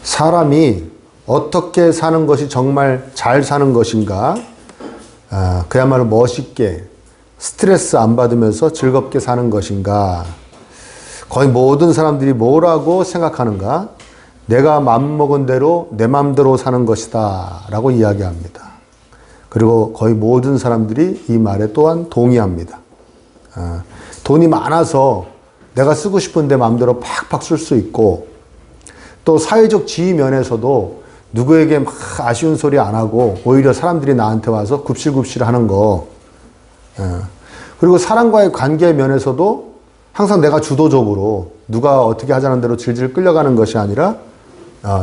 사람이 어떻게 사는 것이 정말 잘 사는 것인가? 그야말로 멋있게 스트레스 안 받으면서 즐겁게 사는 것인가? 거의 모든 사람들이 뭐라고 생각하는가? 내가 맘먹은 대로 내 맘대로 사는 것이다 라고 이야기합니다. 그리고 거의 모든 사람들이 이 말에 또한 동의합니다. 돈이 많아서 내가 쓰고 싶은 데 마음대로 팍팍 쓸 수 있고, 또 사회적 지위 면에서도 누구에게 막 아쉬운 소리 안 하고 오히려 사람들이 나한테 와서 굽실굽실 하는 거. 그리고 사람과의 관계 면에서도 항상 내가 주도적으로 누가 어떻게 하자는 대로 질질 끌려가는 것이 아니라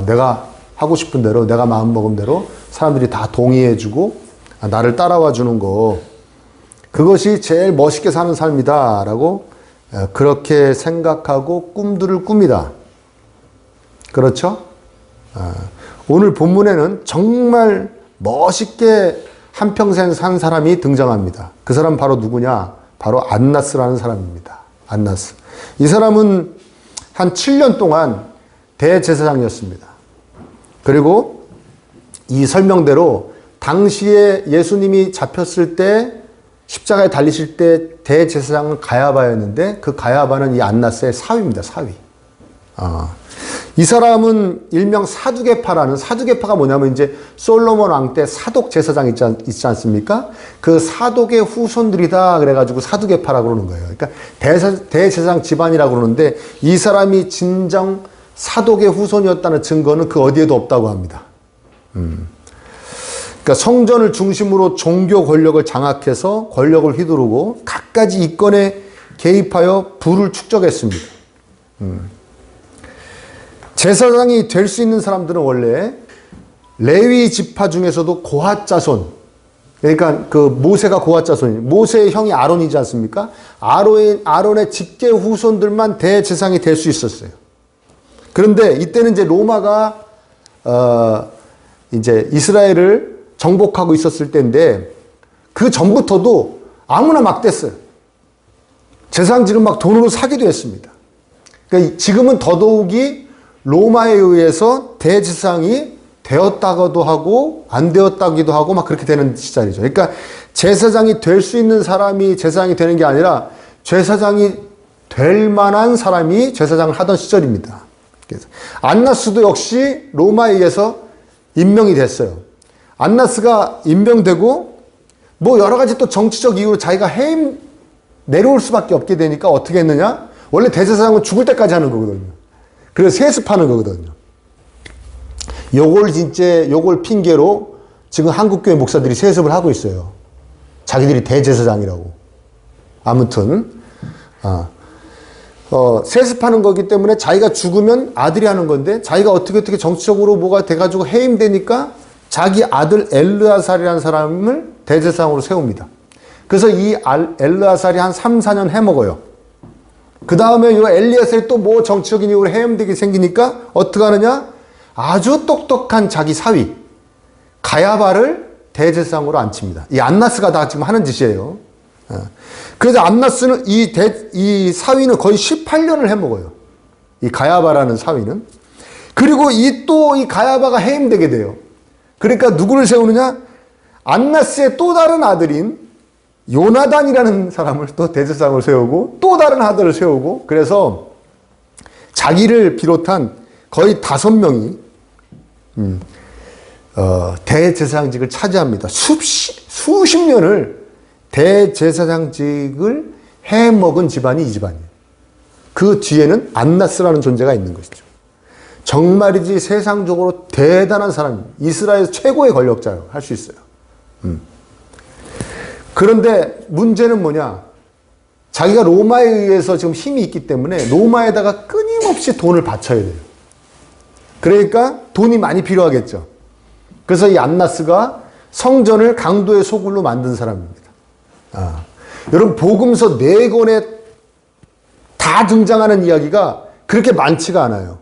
내가 하고 싶은 대로 내가 마음먹은 대로 사람들이 다 동의해주고 나를 따라와 주는 거. 그것이 제일 멋있게 사는 삶이다 라고 그렇게 생각하고 꿈들을 꿉니다. 그렇죠? 오늘 본문에는 정말 멋있게 한평생 산 사람이 등장합니다. 그 사람 바로 누구냐? 바로 안나스라는 사람입니다. 안나스. 이 사람은 한 7년 동안 대제사장이었습니다. 그리고 이 설명대로 당시에 예수님이 잡혔을 때 십자가에 달리실 때 대제사장은 가야바였는데 그 가야바는 이 안나스의 사위입니다. 사위. 이 사람은 일명 사두개파라는, 사두개파가 뭐냐면 이제 솔로몬 왕 때 사독 제사장 있지 않습니까? 그 사독의 후손들이다 그래가지고 사두개파라고 그러는 거예요. 그러니까 대제사장 집안이라고 그러는데 이 사람이 진정 사독의 후손이었다는 증거는 그 어디에도 없다고 합니다. 그러니까 성전을 중심으로 종교 권력을 장악해서 권력을 휘두르고 갖가지 이권에 개입하여 부를 축적했습니다. 제사장이 될 수 있는 사람들은 원래 레위 지파 중에서도 고핫 자손, 그러니까 그 모세가 고핫 자손이에요. 모세의 형이 아론이지 않습니까? 아론의 직계 후손들만 대제사장이 될 수 있었어요. 그런데 이때는 이제 로마가 이제 이스라엘을 정복하고 있었을 때인데 그 전부터도 아무나 막 됐어요. 제사장직을 막 돈으로 사기도 했습니다. 그러니까 지금은 더더욱이 로마에 의해서 대제사장이 되었다고도 하고 안 되었다기도 하고 막 그렇게 되는 시절이죠. 그러니까 제사장이 될 수 있는 사람이 제사장이 되는 게 아니라 제사장이 될 만한 사람이 제사장을 하던 시절입니다. 그래서 안나스도 역시 로마에 의해서 임명이 됐어요. 안나스가 임명되고 뭐 여러 가지 또 정치적 이유로 자기가 해임 내려올 수밖에 없게 되니까 어떻게 했느냐? 원래 대제사장은 죽을 때까지 하는 거거든요. 그래서 세습하는 거거든요. 요걸 핑계로 지금 한국교회 목사들이 세습을 하고 있어요. 자기들이 대제사장이라고. 아무튼 세습하는 거기 때문에 자기가 죽으면 아들이 하는 건데 자기가 어떻게 정치적으로 뭐가 돼가지고 해임되니까 자기 아들 엘르아살이라는 사람을 대제사장으로 세웁니다. 그래서 이 엘르아살이 한 3, 4년 해먹어요. 그 다음에 이 엘리아살이 또 뭐 정치적인 이유로 해임되게 생기니까 어떻게 하느냐? 아주 똑똑한 자기 사위 가야바를 대제사장으로 앉힙니다. 이 안나스가 다 지금 하는 짓이에요. 그래서 안나스는 이 사위는 거의 18년을 해먹어요. 이 가야바라는 사위는. 그리고 이 가야바가 해임되게 돼요. 그러니까 누구를 세우느냐? 안나스의 또 다른 아들인 요나단이라는 사람을 또 대제사장으로 세우고 또 다른 아들을 세우고, 그래서 자기를 비롯한 거의 5명이 대제사장직을 차지합니다. 수십 년을 대제사장직을 해먹은 집안이 이 집안이에요. 그 뒤에는 안나스라는 존재가 있는 것이죠. 정말이지 세상적으로 대단한 사람입니다. 이스라엘 최고의 권력자예요. 할 수 있어요. 그런데 문제는 뭐냐? 자기가 로마에 의해서 지금 힘이 있기 때문에 로마에다가 끊임없이 돈을 바쳐야 돼요. 그러니까 돈이 많이 필요하겠죠. 그래서 이 안나스가 성전을 강도의 소굴로 만든 사람입니다. 여러분, 복음서 4권에 다 등장하는 이야기가 그렇게 많지가 않아요.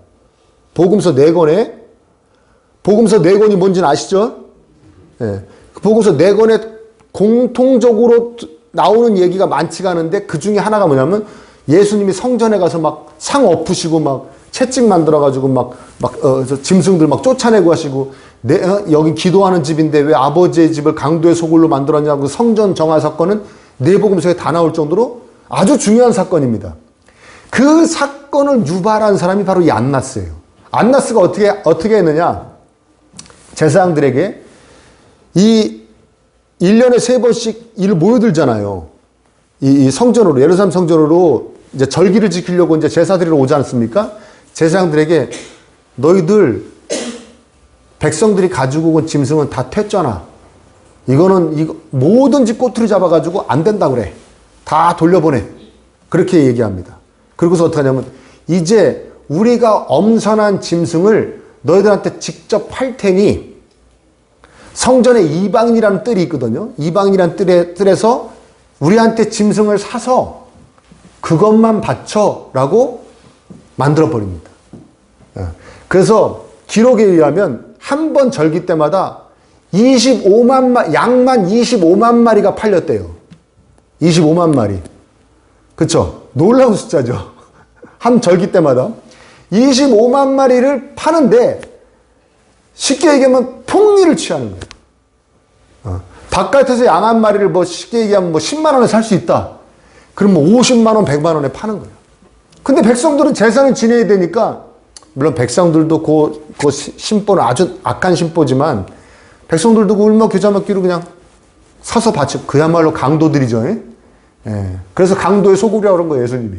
복음서 4권이 뭔지는 아시죠? 네. 복음서 4권에 공통적으로 나오는 얘기가 많지가 않은데 그 중에 하나가 뭐냐면 예수님이 성전에 가서 막 상 엎으시고 막 채찍 만들어가지고 저 짐승들 막 쫓아내고 하시고, 여기 기도하는 집인데 왜 아버지의 집을 강도의 소굴로 만들었냐고 성전 정화 사건은 내복음서에 다 나올 정도로 아주 중요한 사건입니다. 그 사건을 유발한 사람이 바로 이 안나스예요. 안나스가 어떻게 했느냐? 제사장들에게 이 1년에 3번씩 일을 모여들잖아요. 이 성전으로, 예루살렘 성전으로 이제 절기를 지키려고 이제 제사드리러 오지 않습니까? 제사장들에게 너희들 백성들이 가지고 온 짐승은 다 퇴짜나. 이거는 뭐든지 꼬투리 잡아가지고 안 된다 그래. 다 돌려보내. 그렇게 얘기합니다. 그러고서 어떻게 하냐면 이제 우리가 엄선한 짐승을 너희들한테 직접 팔 테니 성전에 이방인이라는 뜰이 있거든요. 이방인이라는 뜰에서 우리한테 짐승을 사서 그것만 바쳐라고 만들어버립니다. 그래서 기록에 의하면 한 번 절기 때마다 양만 25만 마리가 팔렸대요. 25만 마리. 그쵸? 놀라운 숫자죠. 한 절기 때마다 25만 마리를 파는데 쉽게 얘기하면 폭리를 취하는 거예요. 바깥에서 양 한 마리를 쉽게 얘기하면 10만 원에 살 수 있다. 그럼 50만 원, 100만 원에 파는 거예요. 근데 백성들은 제사를 지내야 되니까, 물론 백성들도 그 심보는 아주 악한 심보지만 백성들도 그 울먹교자먹기로 그냥 사서 바치고, 그야말로 강도들이죠. 예. 그래서 강도의 소굴이라고 그런 거예요, 예수님이.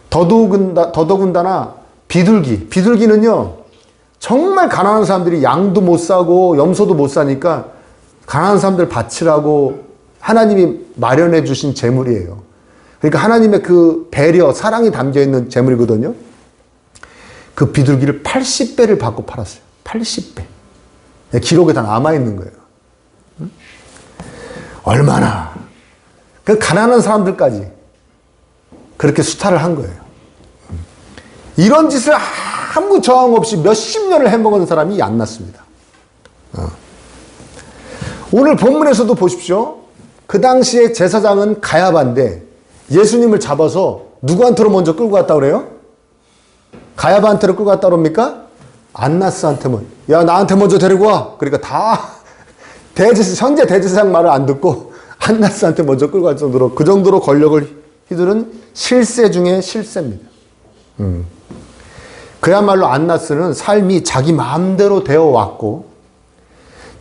더더군다나 비둘기는요, 정말 가난한 사람들이 양도 못 사고 염소도 못 사니까 가난한 사람들 바치라고 하나님이 마련해 주신 재물이에요. 그러니까 하나님의 그 배려, 사랑이 담겨 있는 재물이거든요. 그 비둘기를 80배를 받고 팔았어요. 80배. 기록에 다 남아있는 거예요. 얼마나. 그 가난한 사람들까지 그렇게 수탈을 한 거예요. 이런 짓을 아무 저항 없이 몇십 년을 해먹은 사람이 안 났습니다. 오늘 본문에서도 보십시오. 그 당시에 제사장은 가야바인데 예수님을 잡아서 누구한테로 먼저 끌고 갔다 그래요? 가야바한테로 끌고 갔다 그럽니까? 안나스한테 야, 나한테 먼저 데리고 와. 그러니까 다 현재 대제사장 말을 안 듣고 안나스한테 먼저 끌고 갈 정도로, 그 정도로 권력을 휘두른 실세 중에 실세입니다. 그야말로 안나스는 삶이 자기 마음대로 되어 왔고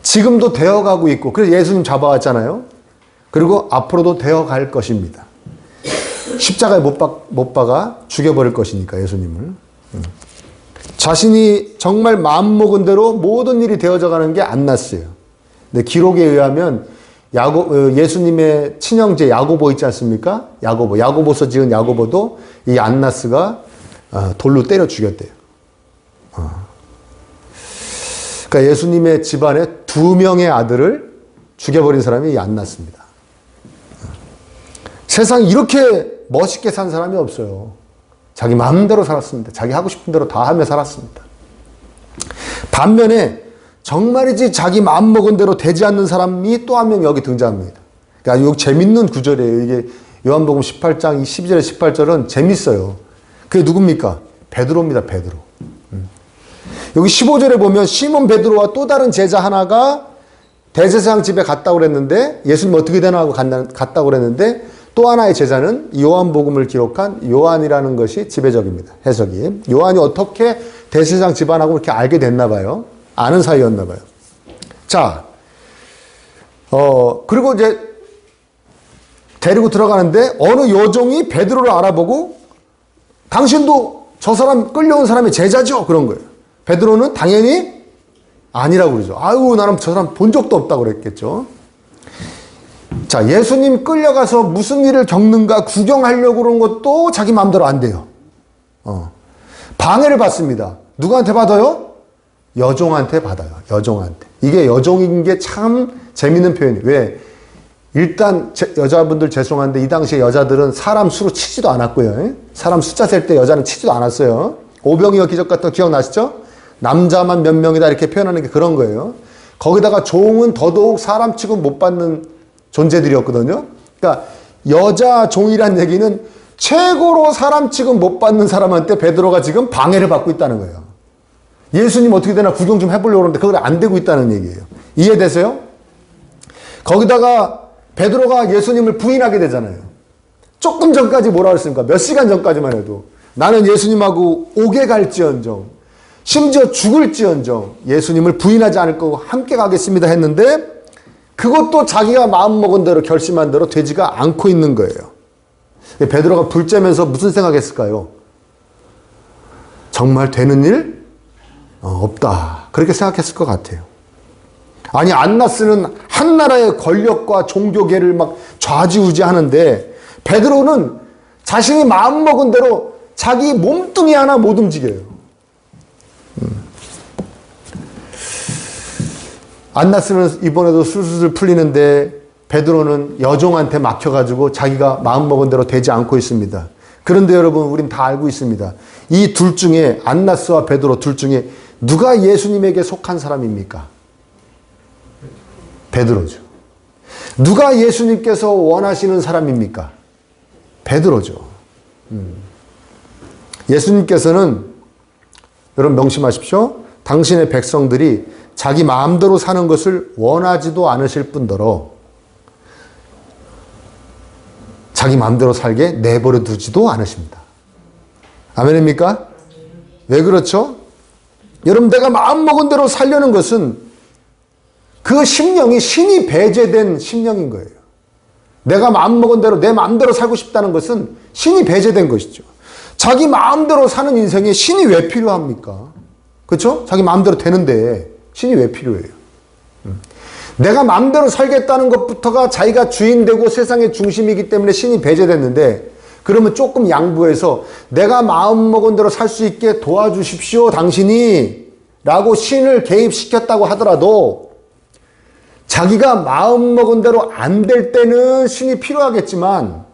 지금도 되어가고 있고, 그래서 예수님 잡아왔잖아요. 그리고 앞으로도 되어갈 것입니다. 십자가에 못 박아 죽여버릴 것이니까, 예수님을. 자신이 정말 마음먹은 대로 모든 일이 되어져 가는 게 안나스예요. 근데 기록에 의하면 예수님의 친형제 야고보 있지 않습니까? 야고보서 지은 야고보도 이 안나스가 돌로 때려 죽였대요. 그러니까 예수님의 집안에 2명의 아들을 죽여버린 사람이 이 안나스입니다. 세상에 이렇게 멋있게 산 사람이 없어요. 자기 마음대로 살았습니다. 자기 하고 싶은 대로 다 하며 살았습니다. 반면에 정말이지 자기 마음먹은 대로 되지 않는 사람이 또 한 명 여기 등장합니다. 그러니까 이거 재밌는 구절이에요. 이게 요한복음 18장 12절에 18절은 재밌어요. 그게 누굽니까? 베드로입니다. 베드로. 여기 15절에 보면 시몬 베드로와 또 다른 제자 하나가 대제사장 집에 갔다고 그랬는데, 예수님 어떻게 되나 하고 갔다고 그랬는데, 또 하나의 제자는 요한복음을 기록한 요한이라는 것이 지배적입니다. 해석이. 요한이 어떻게 대제사장 집안하고 이렇게 알게 됐나 봐요. 아는 사이였나 봐요. 자, 그리고 이제 데리고 들어가는데 어느 여종이 베드로를 알아보고 당신도 저 사람 끌려온 사람의 제자죠? 그런 거예요. 베드로는 당연히 아니라고 그러죠. 아유, 나는 저 사람 본 적도 없다고 그랬겠죠. 자, 예수님 끌려가서 무슨 일을 겪는가 구경하려고 그런 것도 자기 마음대로 안 돼요. 방해를 받습니다. 누구한테 받아요? 여종한테 받아요. 여종한테. 이게 여종인 게 참 재밌는 표현이에요. 왜? 일단 여자분들 죄송한데 이 당시에 여자들은 사람 수로 치지도 않았고요. 사람 숫자 셀 때 여자는 치지도 않았어요. 오병이어 기적 같은 거 기억나시죠? 남자만 몇 명이다 이렇게 표현하는 게 그런 거예요. 거기다가 종은 더더욱 사람 취급 못 받는 존재들이었거든요. 그러니까 여자 종이란 얘기는 최고로 사람 취급 못 받는 사람한테 베드로가 지금 방해를 받고 있다는 거예요. 예수님 어떻게 되나 구경 좀 해보려고 하는데 그걸 안 되고 있다는 얘기예요. 이해되세요? 거기다가 베드로가 예수님을 부인하게 되잖아요. 조금 전까지 뭐라 그랬습니까? 몇 시간 전까지만 해도 나는 예수님하고 옥에 갈지언정 심지어 죽을지언정 예수님을 부인하지 않을 거고 함께 가겠습니다 했는데 그것도 자기가 마음먹은 대로 결심한 대로 되지가 않고 있는 거예요. 베드로가 불 쬐면서 무슨 생각했을까요? 정말 되는 일? 없다. 그렇게 생각했을 것 같아요. 아니 안나스는 한 나라의 권력과 종교계를 막 좌지우지하는데 베드로는 자신이 마음먹은 대로 자기 몸뚱이 하나 못 움직여요. 안나스는 이번에도 술술 풀리는데 베드로는 여종한테 막혀가지고 자기가 마음먹은 대로 되지 않고 있습니다. 그런데 여러분 우린 다 알고 있습니다. 이 둘 중에 안나스와 베드로 둘 중에 누가 예수님에게 속한 사람입니까? 베드로죠. 누가 예수님께서 원하시는 사람입니까? 베드로죠. 예수님께서는 여러분 명심하십시오. 당신의 백성들이 자기 마음대로 사는 것을 원하지도 않으실 뿐더러 자기 마음대로 살게 내버려 두지도 않으십니다. 아멘입니까? 왜 그렇죠? 여러분 내가 마음먹은 대로 살려는 것은 그 심령이 신이 배제된 심령인 거예요. 내가 마음먹은 대로 내 마음대로 살고 싶다는 것은 신이 배제된 것이죠. 자기 마음대로 사는 인생에 신이 왜 필요합니까? 그렇죠? 자기 마음대로 되는데 신이 왜 필요해요? 내가 마음대로 살겠다는 것부터가 자기가 주인되고 세상의 중심이기 때문에 신이 배제됐는데 그러면 조금 양보해서 내가 마음먹은 대로 살 수 있게 도와주십시오 당신이 라고 신을 개입시켰다고 하더라도 자기가 마음먹은 대로 안 될 때는 신이 필요하겠지만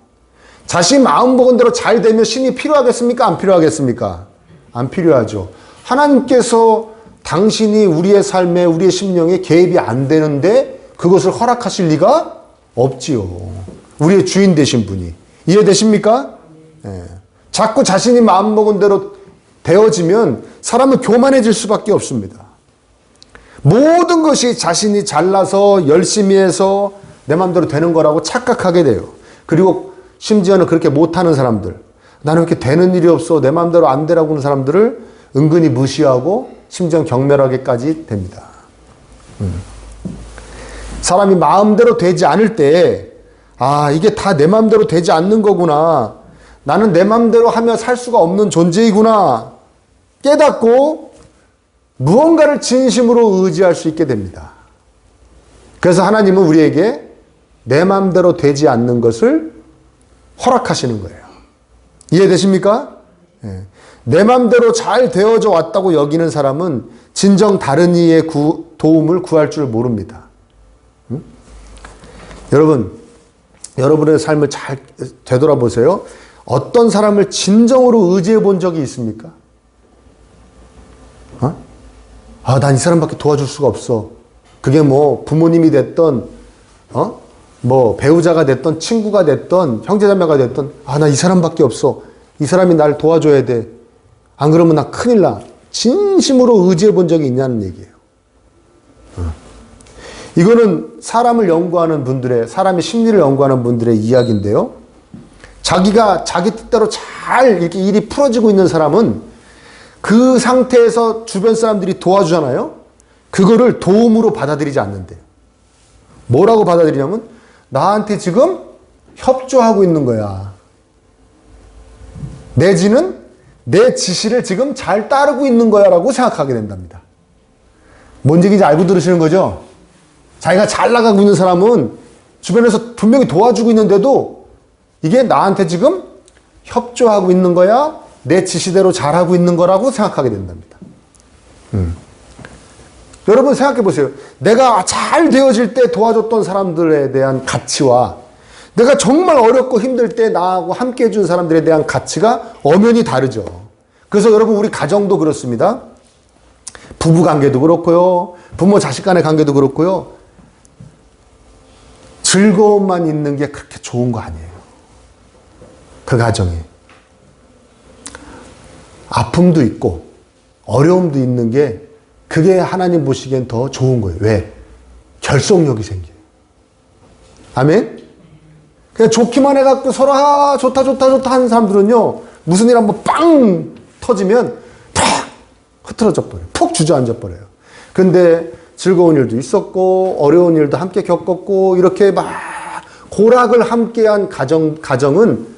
자신 마음먹은 대로 잘 되면 신이 필요하겠습니까? 안 필요하겠습니까? 안 필요하죠. 하나님께서 당신이 우리의 삶에 우리의 심령에 개입이 안 되는데 그것을 허락하실 리가 없지요. 우리의 주인 되신 분이. 이해되십니까? 네. 자꾸 자신이 마음먹은 대로 되어지면 사람은 교만해질 수밖에 없습니다. 모든 것이 자신이 잘나서 열심히 해서 내 마음대로 되는 거라고 착각하게 돼요. 그리고 심지어는 그렇게 못하는 사람들, 나는 왜 이렇게 되는 일이 없어 내 마음대로 안 되라고 하는 사람들을 은근히 무시하고 심지어 경멸하게까지 됩니다. 사람이 마음대로 되지 않을 때 이게 다 내 마음대로 되지 않는 거구나. 나는 내 마음대로 하며 살 수가 없는 존재이구나. 깨닫고 무언가를 진심으로 의지할 수 있게 됩니다. 그래서 하나님은 우리에게 내 마음대로 되지 않는 것을 허락하시는 거예요. 이해되십니까? 네. 내 마음대로 잘 되어져 왔다고 여기는 사람은 진정 다른 이의 도움을 구할 줄 모릅니다. 여러분, 여러분의 삶을 잘 되돌아보세요. 어떤 사람을 진정으로 의지해 본 적이 있습니까? 난 이 사람밖에 도와줄 수가 없어. 그게 뭐 부모님이 됐던, 뭐 배우자가 됐던, 친구가 됐던, 형제자매가 됐던, 나 이 사람밖에 없어. 이 사람이 날 도와줘야 돼. 안 그러면 나 큰일 나. 진심으로 의지해 본 적이 있냐는 얘기예요. 이거는 사람을 연구하는 분들의, 사람의 심리를 연구하는 분들의 이야기인데요. 자기가 자기 뜻대로 잘 이렇게 일이 풀어지고 있는 사람은 그 상태에서 주변 사람들이 도와주잖아요. 그거를 도움으로 받아들이지 않는데요. 뭐라고 받아들이냐면 나한테 지금 협조하고 있는 거야. 내지는 내 지시를 지금 잘 따르고 있는 거야 라고 생각하게 된답니다. 뭔 얘기인지 알고 들으시는 거죠? 자기가 잘 나가고 있는 사람은 주변에서 분명히 도와주고 있는데도 이게 나한테 지금 협조하고 있는 거야? 내 지시대로 잘하고 있는 거라고 생각하게 된답니다. 여러분 생각해 보세요. 내가 잘 되어질 때 도와줬던 사람들에 대한 가치와 내가 정말 어렵고 힘들 때 나하고 함께 해준 사람들에 대한 가치가 엄연히 다르죠. 그래서 여러분 우리 가정도 그렇습니다. 부부 관계도 그렇고요. 부모 자식 간의 관계도 그렇고요. 즐거움만 있는 게 그렇게 좋은 거 아니에요. 그 가정에 아픔도 있고 어려움도 있는 게 그게 하나님 보시기엔 더 좋은 거예요. 왜? 결속력이 생겨요. 아멘? 그냥 좋기만 해갖고 서로 좋다 하는 사람들은요, 무슨 일 한번 빵 터지면 팍 흐트러져 버려요. 푹 주저앉아 버려요. 근데 즐거운 일도 있었고 어려운 일도 함께 겪었고 이렇게 막 고락을 함께한 가정은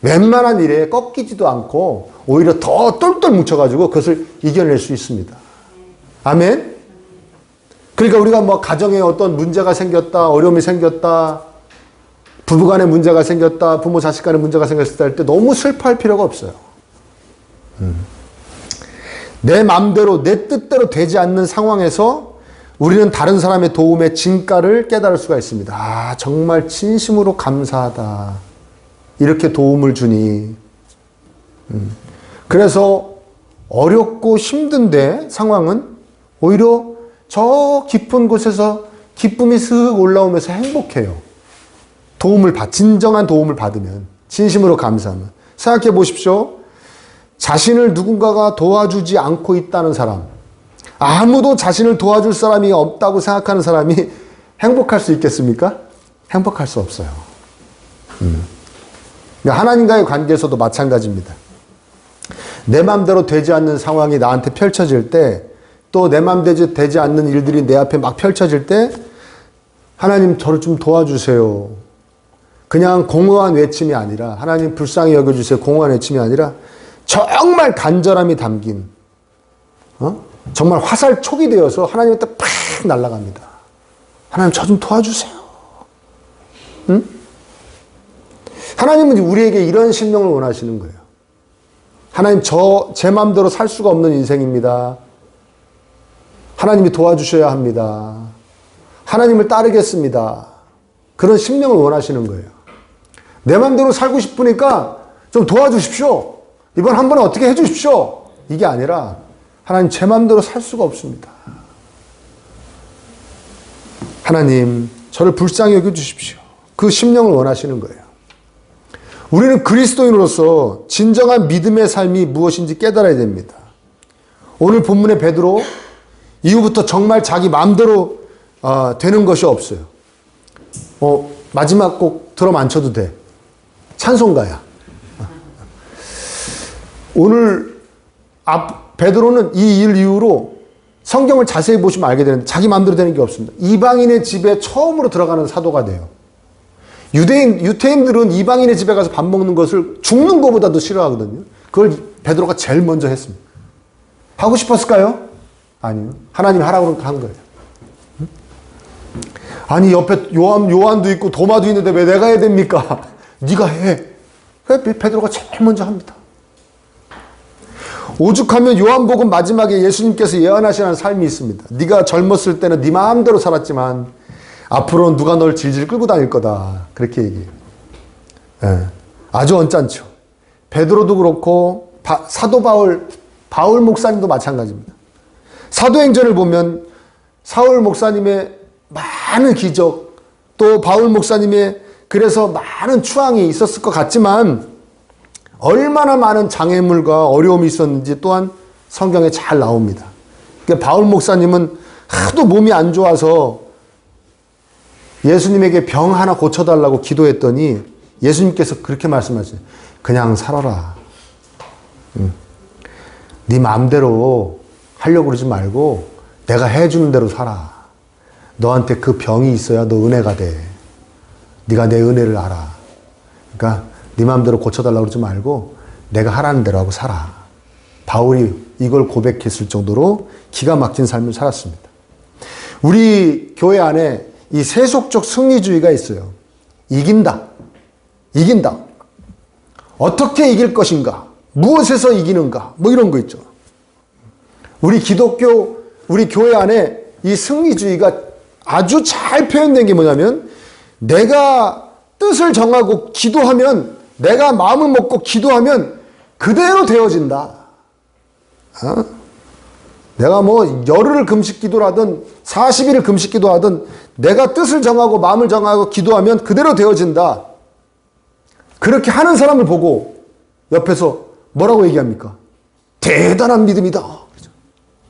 웬만한 일에 꺾이지도 않고 오히려 더 똘똘 뭉쳐가지고 그것을 이겨낼 수 있습니다. 아멘? 그러니까 우리가 뭐 가정에 어떤 문제가 생겼다, 어려움이 생겼다, 부부간에 문제가 생겼다, 부모 자식 간에 문제가 생겼을 때 할 때 너무 슬퍼할 필요가 없어요. 내 마음대로 내 뜻대로 되지 않는 상황에서 우리는 다른 사람의 도움의 진가를 깨달을 수가 있습니다. 아, 정말 진심으로 감사하다. 이렇게 도움을 주니. 그래서 어렵고 힘든데 상황은 오히려 저 깊은 곳에서 기쁨이 슥 올라오면서 행복해요. 진정한 도움을 받으면, 진심으로 감사하면. 생각해 보십시오. 자신을 누군가가 도와주지 않고 있다는 사람, 아무도 자신을 도와줄 사람이 없다고 생각하는 사람이 행복할 수 있겠습니까? 행복할 수 없어요. 하나님과의 관계에서도 마찬가지입니다. 내 마음대로 되지 않는 상황이 나한테 펼쳐질 때, 또 내 마음대로 되지 않는 일들이 내 앞에 막 펼쳐질 때, 하나님 저를 좀 도와주세요. 그냥 공허한 외침이 아니라, 하나님 불쌍히 여겨주세요. 공허한 외침이 아니라 정말 간절함이 담긴, 정말 화살촉이 되어서 하나님한테 팍 날아갑니다. 하나님 저 좀 도와주세요. 응? 하나님은 우리에게 이런 심령을 원하시는 거예요. 하나님 제 마음대로 살 수가 없는 인생입니다. 하나님이 도와주셔야 합니다. 하나님을 따르겠습니다. 그런 심령을 원하시는 거예요. 내 마음대로 살고 싶으니까 좀 도와주십시오. 이번 한 번에 어떻게 해주십시오. 이게 아니라 하나님 제 마음대로 살 수가 없습니다. 하나님 저를 불쌍히 여겨주십시오. 그 심령을 원하시는 거예요. 우리는 그리스도인으로서 진정한 믿음의 삶이 무엇인지 깨달아야 됩니다. 오늘 본문의 베드로 이후부터 정말 자기 마음대로 되는 것이 없어요. 마지막 곡 들어 만쳐도 돼. 찬송가야. 오늘 베드로는 이 일 이후로 성경을 자세히 보시면 알게 되는데 자기 마음대로 되는 게 없습니다. 이방인의 집에 처음으로 들어가는 사도가 돼요. 유태인들은 이방인의 집에 가서 밥 먹는 것을 죽는 것보다도 싫어하거든요. 그걸 베드로가 제일 먼저 했습니다. 하고 싶었을까요? 아니요. 하나님이 하라고 그러니까 한 거예요. 아니 옆에 요한도 있고 도마도 있는데 왜 내가 해야 됩니까? 네가 해. 베드로가 제일 먼저 합니다. 오죽하면 요한복음 마지막에 예수님께서 예언하시는 삶이 있습니다. 네가 젊었을 때는 네 마음대로 살았지만 앞으로는 누가 널 질질 끌고 다닐 거다. 그렇게 얘기해요. 예. 아주 언짢죠. 베드로도 그렇고 사도 바울 목사님도 마찬가지입니다. 사도행전을 보면 사울 목사님의 많은 기적, 또 바울 목사님의 그래서 많은 추앙이 있었을 것 같지만 얼마나 많은 장애물과 어려움이 있었는지 또한 성경에 잘 나옵니다. 그러니까 바울 목사님은 하도 몸이 안 좋아서 예수님에게 병 하나 고쳐달라고 기도했더니 예수님께서 그렇게 말씀하세요. 그냥 살아라. 네 마음대로 하려고 그러지 말고 내가 해주는 대로 살아. 너한테 그 병이 있어야 너 은혜가 돼. 네가 내 은혜를 알아. 그러니까 네 마음대로 고쳐달라고 그러지 말고 내가 하라는 대로 하고 살아. 바울이 이걸 고백했을 정도로 기가 막힌 삶을 살았습니다. 우리 교회 안에 이 세속적 승리주의가 있어요. 이긴다. 어떻게 이길 것인가? 무엇에서 이기는가? 뭐 이런 거 있죠. 우리 교회 안에 이 승리주의가 아주 잘 표현된 게 뭐냐면 내가 뜻을 정하고 기도하면 내가 마음을 먹고 기도하면 그대로 되어진다. 내가 뭐 열흘을 금식 기도를 하든 40일을 금식 기도하든 내가 뜻을 정하고 마음을 정하고 기도하면 그대로 되어진다. 그렇게 하는 사람을 보고 옆에서 뭐라고 얘기합니까? 대단한 믿음이다.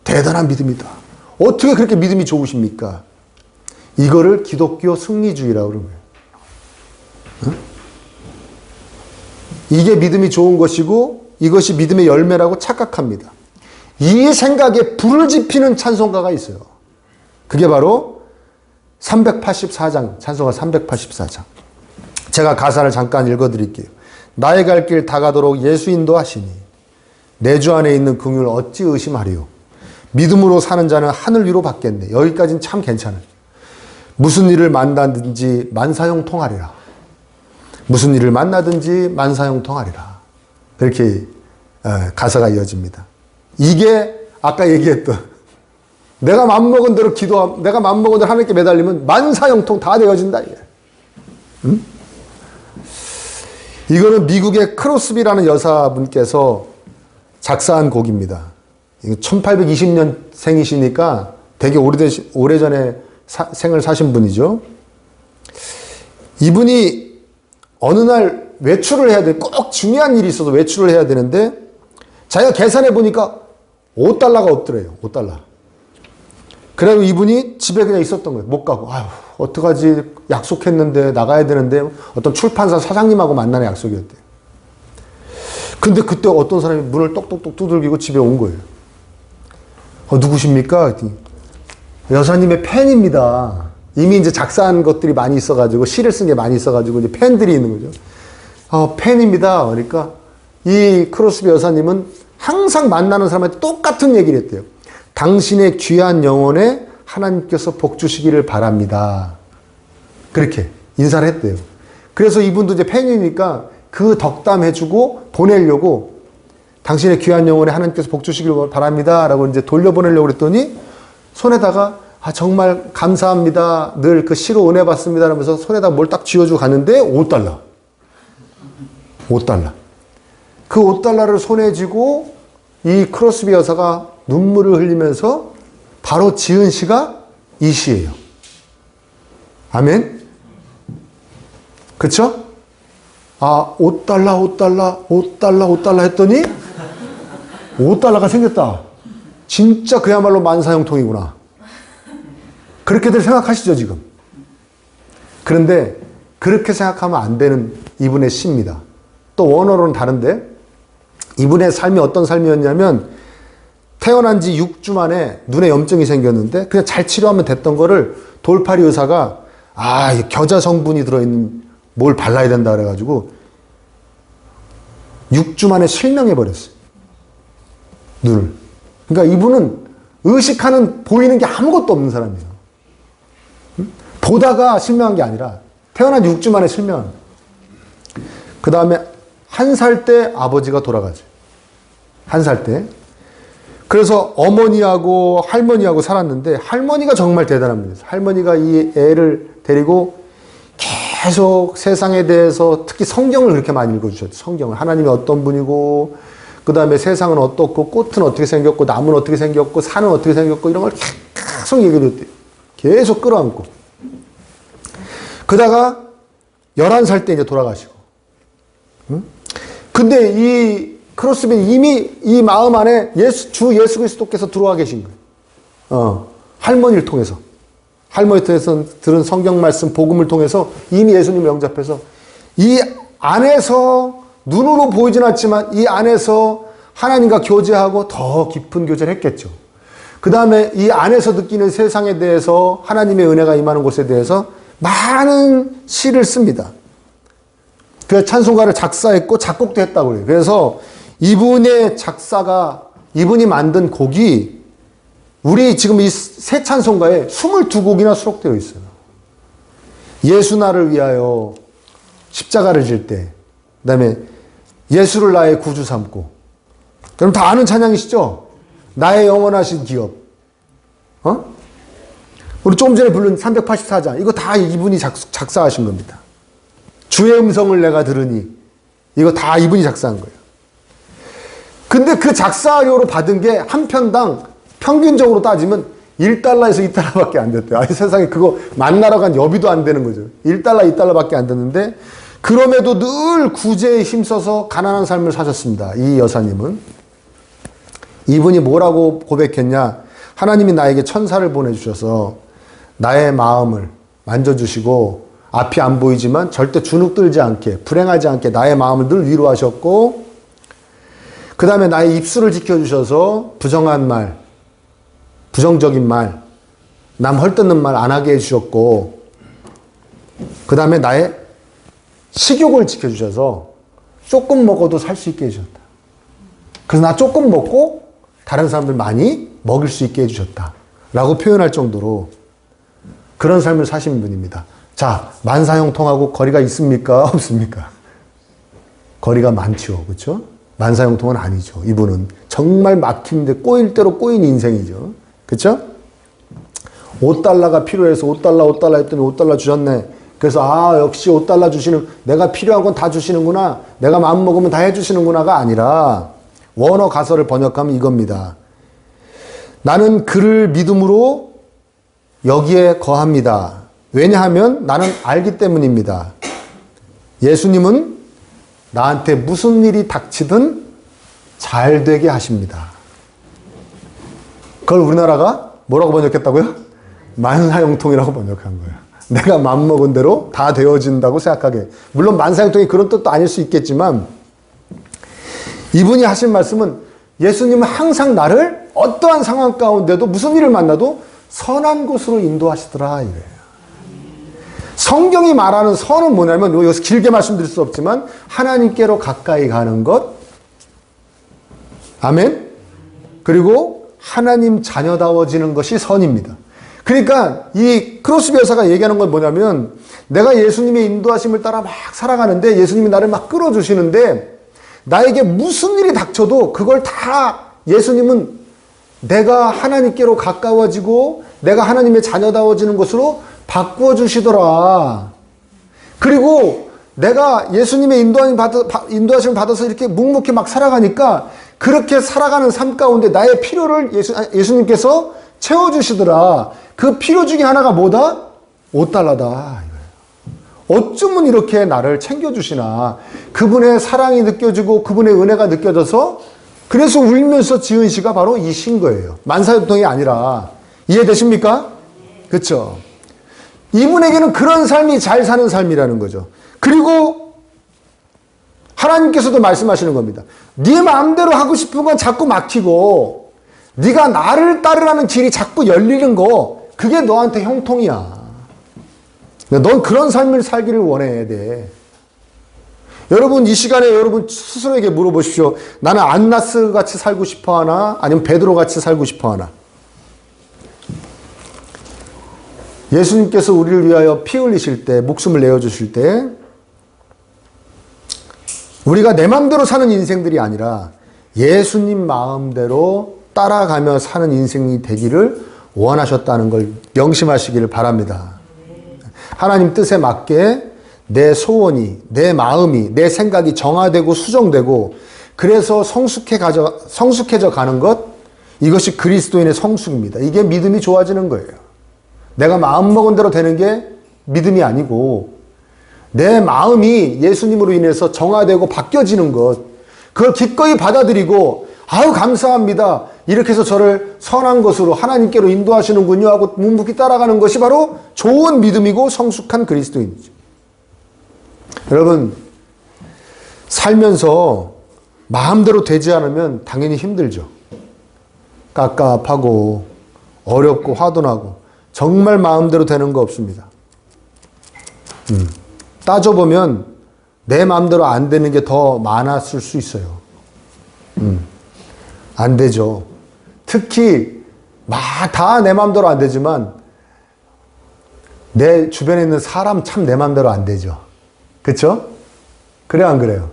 대단한 믿음이다. 어떻게 그렇게 믿음이 좋으십니까? 이거를 기독교 승리주의라고 그러는 거예요. 응? 이게 믿음이 좋은 것이고 이것이 믿음의 열매라고 착각합니다. 이 생각에 불을 지피는 찬송가가 있어요. 그게 바로 384장, 찬송가 384장. 제가 가사를 잠깐 읽어드릴게요. 나의 갈 길 다가도록 예수 인도하시니 내 주 안에 있는 긍휼을 어찌 의심하리요. 믿음으로 사는 자는 하늘 위로 받겠네. 여기까지는 참 괜찮아요. 무슨 일을 만나든지 만사형통하리라. 무슨 일을 만나든지 만사형통하리라. 그렇게 가사가 이어집니다. 이게 아까 얘기했던 내가 맘먹은 대로 내가 맘먹은 대로 하나님께 매달리면 만사형통 다 되어진다. 응? 이거는 미국의 크로스비라는 여사분께서 작사한 곡입니다. 1820년 생이시니까 되게 오래전에 생을 사신 분이죠. 이분이 어느 날 외출을 해야 돼. 꼭 중요한 일이 있어서 외출을 해야 되는데 자기가 계산해 보니까 $5가 없더래요. $5. 그래서 이분이 집에 그냥 있었던 거예요. 못 가고. 아유, 어떡하지? 약속했는데 나가야 되는데 어떤 출판사 사장님하고 만나는 약속이었대요. 근데 그때 어떤 사람이 문을 똑똑똑 두들기고 집에 온 거예요. 누구십니까? 여사님의 팬입니다. 이미 이제 작사한 것들이 많이 있어가지고 시를 쓴 게 많이 있어가지고 이제 팬들이 있는 거죠. 팬입니다. 그러니까 이 크로스비 여사님은 항상 만나는 사람한테 똑같은 얘기를 했대요. 당신의 귀한 영혼에 하나님께서 복 주시기를 바랍니다. 그렇게 인사를 했대요. 그래서 이분도 이제 팬이니까 그 덕담 해주고 보내려고 당신의 귀한 영혼에 하나님께서 복 주시기를 바랍니다. 라고 이제 돌려보내려고 그랬더니 손에다가 정말 감사합니다. 늘 그 시로 은혜 받습니다. 하면서 손에다 뭘 딱 쥐어주고 갔는데 $5. $5. 그 $5를 손에 쥐고 이 크로스비 여사가 눈물을 흘리면서 바로 지은 시가 이 시예요. 아멘? 그쵸? $5 했더니 $5가 생겼다. 진짜 그야말로 만사형통이구나. 그렇게들 생각하시죠, 지금? 그런데 그렇게 생각하면 안 되는 이분의 시입니다. 또 원어로는 다른데 이분의 삶이 어떤 삶이었냐면 태어난 지 6주 만에 눈에 염증이 생겼는데 그냥 잘 치료하면 됐던 거를 돌팔이 의사가 겨자 성분이 들어있는 뭘 발라야 된다 그래가지고 6주 만에 실명해버렸어요. 눈을. 그러니까 이분은 의식하는 보이는 게 아무것도 없는 사람이에요. 보다가 실명한 게 아니라 태어난 6주 만에 실명. 그 다음에 1살 때 아버지가 돌아가죠. 1살 때. 그래서 어머니하고 할머니하고 살았는데 할머니가 정말 대단한 분이었어요. 할머니가 이 애를 데리고 계속 세상에 대해서 특히 성경을 그렇게 많이 읽어주셨어요. 성경을. 하나님이 어떤 분이고 그 다음에 세상은 어떻고 꽃은 어떻게 생겼고 나무는 어떻게 생겼고 산은 어떻게 생겼고 이런 걸 계속 얘기해줬대요. 계속 끌어안고. 그러다가 11살 때 이제 돌아가시고. 응? 근데 이 크로스비는 이미 이 마음 안에 주 예수 그리스도께서 들어와 계신 거예요. 할머니를 통해서. 할머니 통해서 들은 성경 말씀, 복음을 통해서 이미 예수님을 영접해서 이 안에서 눈으로 보이진 않지만 이 안에서 하나님과 교제하고 더 깊은 교제를 했겠죠. 그 다음에 이 안에서 느끼는 세상에 대해서 하나님의 은혜가 임하는 곳에 대해서 많은 시를 씁니다. 그 찬송가를 작사했고 작곡도 했다고 그래요. 그래서 이분의 작사가 이분이 만든 곡이 우리 지금 이 새 찬송가에 22곡이나 수록되어 있어요. 예수 나를 위하여 십자가를 질 때, 그 다음에 예수를 나의 구주 삼고, 그럼 다 아는 찬양이시죠? 나의 영원하신 기업. 우리 조금 전에 부른 384장. 이거 다 이분이 작사하신 겁니다. 주의 음성을 내가 들으니. 이거 다 이분이 작사한 거예요. 근데 그 작사료로 받은 게 한 편당 평균적으로 따지면 $1에서 $2밖에 안 됐대요. 세상에 그거 만나러 간 여비도 안 되는 거죠. $1, $2밖에 안 됐는데 그럼에도 늘 구제에 힘써서 가난한 삶을 사셨습니다. 이 여사님은. 이분이 뭐라고 고백했냐? 하나님이 나에게 천사를 보내주셔서 나의 마음을 만져주시고 앞이 안 보이지만 절대 주눅들지 않게, 불행하지 않게 나의 마음을 늘 위로하셨고, 그 다음에 나의 입술을 지켜주셔서 부정한 말, 부정적인 말, 남 헐뜯는 말 안 하게 해주셨고, 그 다음에 나의 식욕을 지켜주셔서 조금 먹어도 살 수 있게 해주셨다. 그래서 나 조금 먹고 다른 사람들 많이 먹일 수 있게 해주셨다 라고 표현할 정도로 그런 삶을 사신 분입니다. 자, 만사형통하고 거리가 있습니까? 없습니까? 거리가 많죠. 그렇죠? 만사형통은 아니죠. 이분은 정말 막힌데 꼬일 대로 꼬인 인생이죠. 그렇죠? 5달러가 필요해서 5달러 했더니 5달러 주셨네. 그래서 역시 5달러 주시는, 내가 필요한 건 다 주시는구나, 내가 마음먹으면 다 해주시는구나가 아니라 원어 가설을 번역하면 이겁니다. 나는 그를 믿음으로 여기에 거합니다. 왜냐하면 나는 알기 때문입니다. 예수님은 나한테 무슨 일이 닥치든 잘 되게 하십니다. 그걸 우리나라가 뭐라고 번역했다고요? 만사형통이라고 번역한 거예요. 내가 맘먹은 대로 다 되어진다고 생각하게. 물론 만사형통이 그런 뜻도 아닐 수 있겠지만, 이분이 하신 말씀은 예수님은 항상 나를 어떠한 상황 가운데도 무슨 일을 만나도 선한 곳으로 인도하시더라 이래요. 성경이 말하는 선은 뭐냐면, 여기서 길게 말씀드릴 수 없지만 하나님께로 가까이 가는 것, 아멘. 그리고 하나님 자녀다워지는 것이 선입니다. 그러니까 이 크로스비 여사가 얘기하는 건 뭐냐면, 내가 예수님의 인도하심을 따라 막 살아가는데 예수님이 나를 막 끌어주시는데, 나에게 무슨 일이 닥쳐도 그걸 다 예수님은 내가 하나님께로 가까워지고 내가 하나님의 자녀다워지는 것으로 바꾸어 주시더라. 그리고 내가 예수님의 인도하심을 받아서 이렇게 묵묵히 막 살아가니까 그렇게 살아가는 삶 가운데 나의 필요를 예수님께서 채워주시더라. 그 필요 중에 하나가 뭐다? 5달러다. 어쩌면 이렇게 나를 챙겨주시나. 그분의 사랑이 느껴지고 그분의 은혜가 느껴져서, 그래서 울면서 지은 시가 바로 이 시인 거예요. 만사형통이 아니라. 이해되십니까? 그렇죠? 이분에게는 그런 삶이 잘 사는 삶이라는 거죠. 그리고 하나님께서도 말씀하시는 겁니다. 네 마음대로 하고 싶은 건 자꾸 막히고 네가 나를 따르라는 길이 자꾸 열리는 거, 그게 너한테 형통이야. 넌 그런 삶을 살기를 원해야 돼. 여러분, 이 시간에 여러분 스스로에게 물어보십시오. 나는 안나스 같이 살고 싶어 하나? 아니면 베드로 같이 살고 싶어 하나? 예수님께서 우리를 위하여 피 흘리실 때, 목숨을 내어주실 때, 우리가 내 마음대로 사는 인생들이 아니라 예수님 마음대로 따라가며 사는 인생이 되기를 원하셨다는 걸 명심하시기를 바랍니다. 하나님 뜻에 맞게 내 소원이, 내 마음이, 내 생각이 정화되고 수정되고, 그래서 성숙해져 가는 것, 이것이 그리스도인의 성숙입니다. 이게 믿음이 좋아지는 거예요. 내가 마음먹은 대로 되는 게 믿음이 아니고, 내 마음이 예수님으로 인해서 정화되고 바뀌어지는 것, 그걸 기꺼이 받아들이고, 아유 감사합니다, 이렇게 해서 저를 선한 것으로 하나님께로 인도하시는군요 하고 묵묵히 따라가는 것이 바로 좋은 믿음이고 성숙한 그리스도인이죠. 여러분, 살면서 마음대로 되지 않으면 당연히 힘들죠. 깝깝하고 어렵고 화도 나고 정말 마음대로 되는 거 없습니다. 따져보면 내 마음대로 안 되는 게 더 많았을 수 있어요. 안 되죠. 특히 다 내 마음대로 안 되지만 내 주변에 있는 사람 참 내 마음대로 안 되죠. 그렇죠? 그래 안 그래요?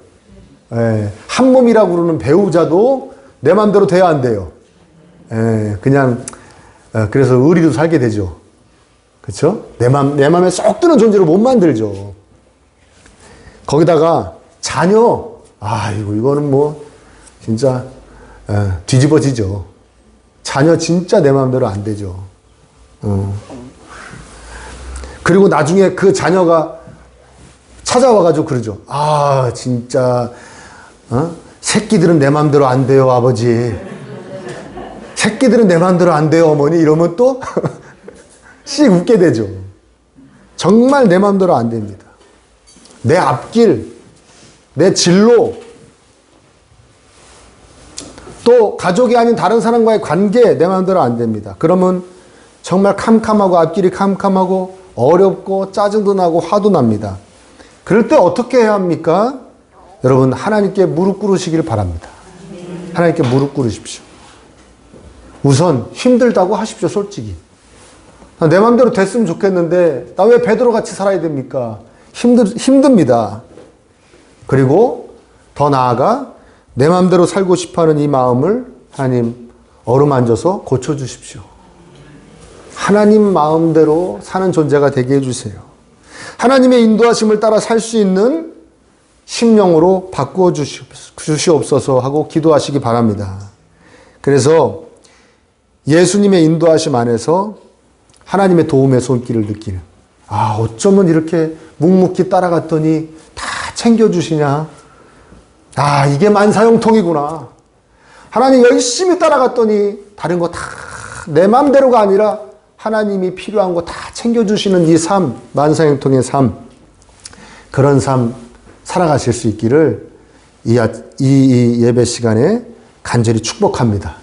예, 한 몸이라고 그러는 배우자도 내 마음대로 돼야 안 돼요. 예, 그냥 그래서 의리로 살게 되죠. 그렇죠? 내 마음에 쏙 드는 존재로 못 만들죠. 거기다가 자녀, 이거는 뭐 진짜 뒤집어지죠. 자녀 진짜 내 마음대로 안 되죠. 그리고 나중에 그 자녀가 찾아와가지고 그러죠. 아, 진짜, 새끼들은 내 맘대로 안 돼요, 아버지. 새끼들은 내 맘대로 안 돼요, 어머니. 이러면 또, 씩 웃게 되죠. 정말 내 맘대로 안 됩니다. 내 앞길, 내 진로, 또 가족이 아닌 다른 사람과의 관계 내 마음대로 안 됩니다. 그러면 정말 캄캄하고 앞길이 캄캄하고 어렵고 짜증도 나고 화도 납니다. 그럴 때 어떻게 해야 합니까? 여러분 하나님께 무릎 꿇으시길 바랍니다. 하나님께 무릎 꿇으십시오. 우선 힘들다고 하십시오. 솔직히. 내 마음대로 됐으면 좋겠는데 나 왜 베드로 같이 살아야 됩니까? 힘듭니다. 그리고 더 나아가 내 마음대로 살고 싶어하는 이 마음을 하나님 어루만져서 고쳐주십시오. 하나님 마음대로 사는 존재가 되게 해주세요. 하나님의 인도하심을 따라 살 수 있는 심령으로 바꾸어 주시옵소서 하고 기도하시기 바랍니다. 그래서 예수님의 인도하심 안에서 하나님의 도움의 손길을 느끼는, 아, 어쩌면 이렇게 묵묵히 따라갔더니 다 챙겨주시냐. 아, 이게 만사형통이구나. 하나님 열심히 따라갔더니 다른 거 다 내 맘대로가 아니라 하나님이 필요한 거 다 챙겨주시는 이 삶, 만사형통의 삶, 그런 삶 살아가실 수 있기를 이 예배 시간에 간절히 축복합니다.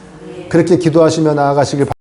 그렇게 기도하시며 나아가시길 바랍니다.